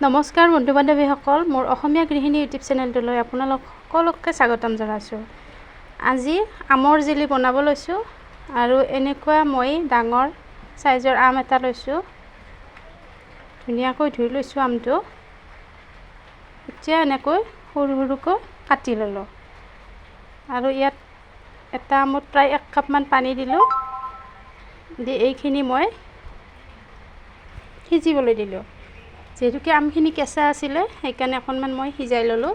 নমস্কাৰ বন্ধু বান্ধৱীসকল, মোৰ অসমীয়া গৃহিণী ইউটিউব চেনেলটোলৈ আপোনালোক সকলোকে স্বাগতম জনাইছোঁ। আজি আমৰ জেলি বনাব লৈছোঁ আৰু এনেকুৱা মই ডাঙৰ সাইজৰ আম এটা লৈছোঁ। ধুনীয়াকৈ ধুই লৈছোঁ আমটো। এতিয়া এনেকৈ সৰু সৰুকৈ কাটি ল'লোঁ আৰু ইয়াত এটা আমত প্ৰায় 1 কাপমান পানী দিলোঁ। দি এইখিনি মই সিজিবলৈ দিলোঁ। যেহেতুকে আমখিনি কেঁচা আছিলে সেইকাৰণে অকণমান মই সিজাই ল'লোঁ।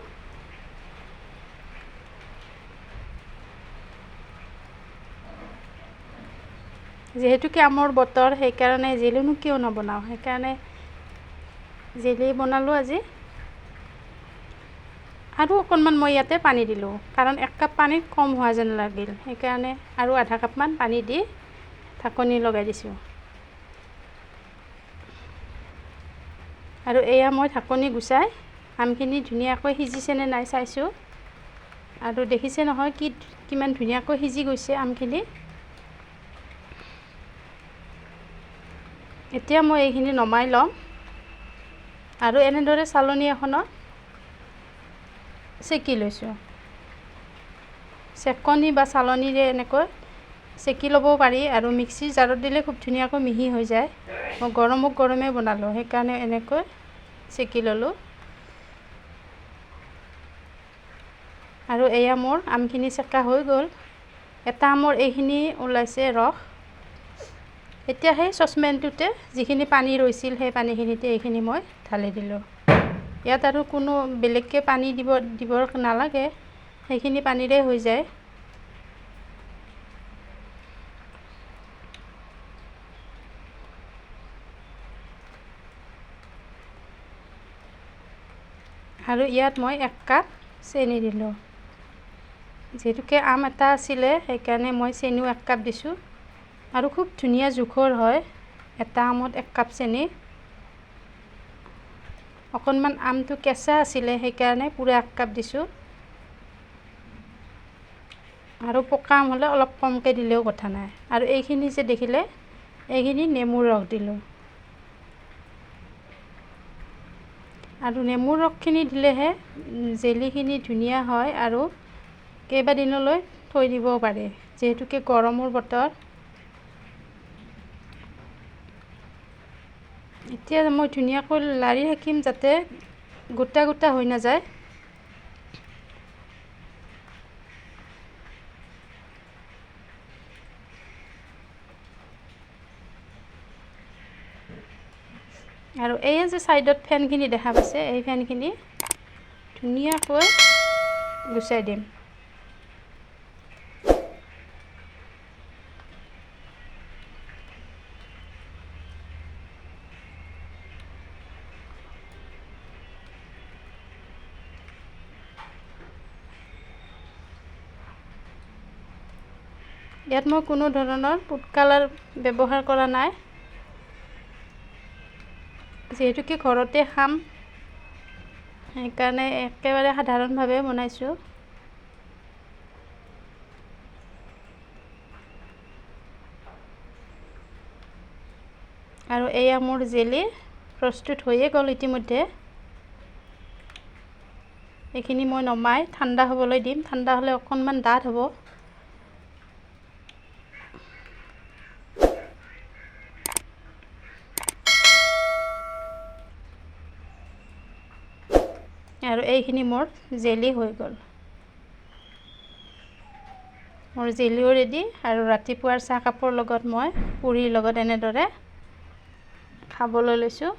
যেহেতুকে আমৰ বতৰ সেইকাৰণে জেলিনো কিয় নবনাওঁ, সেইকাৰণে জেলি বনালোঁ আজি। আৰু অকণমান মই ইয়াতে পানী দিলোঁ, কাৰণ 1 কাপ পানীত কম হোৱা যেন লাগিল, সেইকাৰণে আৰু আধা কাপমান পানী দি ঢাকনি লগাই দিছোঁ। আৰু এয়া মই ঢাকনি গুচাই আমখিনি ধুনীয়াকৈ সিজিছেনে নাই চাইছোঁ। আৰু দেখিছে নহয় কিমান ধুনীয়াকৈ সিজি গৈছে আমখিনি। এতিয়া মই এইখিনি নমাই ল'ম আৰু এনেদৰে চালনী এখনত চেকি লৈছোঁ। চেকনি বা চালনীৰে এনেকৈ চেকি ল'ব পাৰি আৰু মিক্সিৰ জাৰত দিলে খুব ধুনীয়াকৈ মিহি হৈ যায়। মই গৰমে বনালোঁ সেইকাৰণে এনেকৈ চেকি ল'লোঁ। আৰু এয়া মোৰ আমখিনি চেকা হৈ গ'ল। এটা আমৰ এইখিনি ওলাইছে ৰস। এতিয়া সেই চচপেনটোতে যিখিনি পানী ৰৈছিল সেই পানীখিনিতে এইখিনি মই ঢালি দিলোঁ। ইয়াত আৰু কোনো বেলেগকৈ পানী দিবৰ নালাগে, সেইখিনি পানীৰে হৈ যায়। আৰু ইয়াত মই 1 কাপ চেনি দিলোঁ। যিহেতুকে আম এটা আছিলে সেইকাৰণে মই চেনিও 1 কাপ দিছোঁ। আৰু খুব ধুনীয়া জোখৰ হয় এটা আমত 1 কাপ চেনি। অকণমান আমটো কেঁচা আছিলে সেইকাৰণে পুৰা 1 কাপ দিছোঁ। আৰু পকা আম হ'লে অলপ কমকৈ দিলেও কথা নাই। আৰু এইখিনি যে দেখিলে এইখিনি নেমুৰ ৰস দিলোঁ। আৰু নেমুৰ ৰসখিনি দিলেহে জেলিখিনি ধুনীয়া হয় আৰু কেইবাদিনলৈ থৈ দিব পাৰে, যিহেতুকে গৰমৰ বতৰ। এতিয়া মই ধুনীয়াকৈ লাৰি থাকিম যাতে গোটা গোটা হৈ নাযায়। আৰু এই যে ছাইডত ফেনখিনি দেখা পাইছে, এই ফেনখিনি ধুনীয়াকৈ গুচাই দিম। ইয়াত মই কোনো ধৰণৰ ফুড কালাৰ ব্যৱহাৰ কৰা নাই, যিহেতুকে ঘৰতে খাম সেইকাৰণে একেবাৰে সাধাৰণভাৱে বনাইছোঁ। আৰু এয়া মোৰ জেলি প্ৰস্তুত হৈয়ে গ'ল ইতিমধ্যে। এইখিনি মই নমাই ঠাণ্ডা হ'বলৈ দিম। ঠাণ্ডা হ'লে অকণমান ডাঠ হ'ব। আৰু এইখিনি মোৰ জেলি হৈ গ'ল। মোৰ জেলিও ৰেডি। আৰু ৰাতিপুৱাৰ চাহ কাপৰ লগত মই পুৰিৰ লগত এনেদৰে খাবলৈ লৈছোঁ।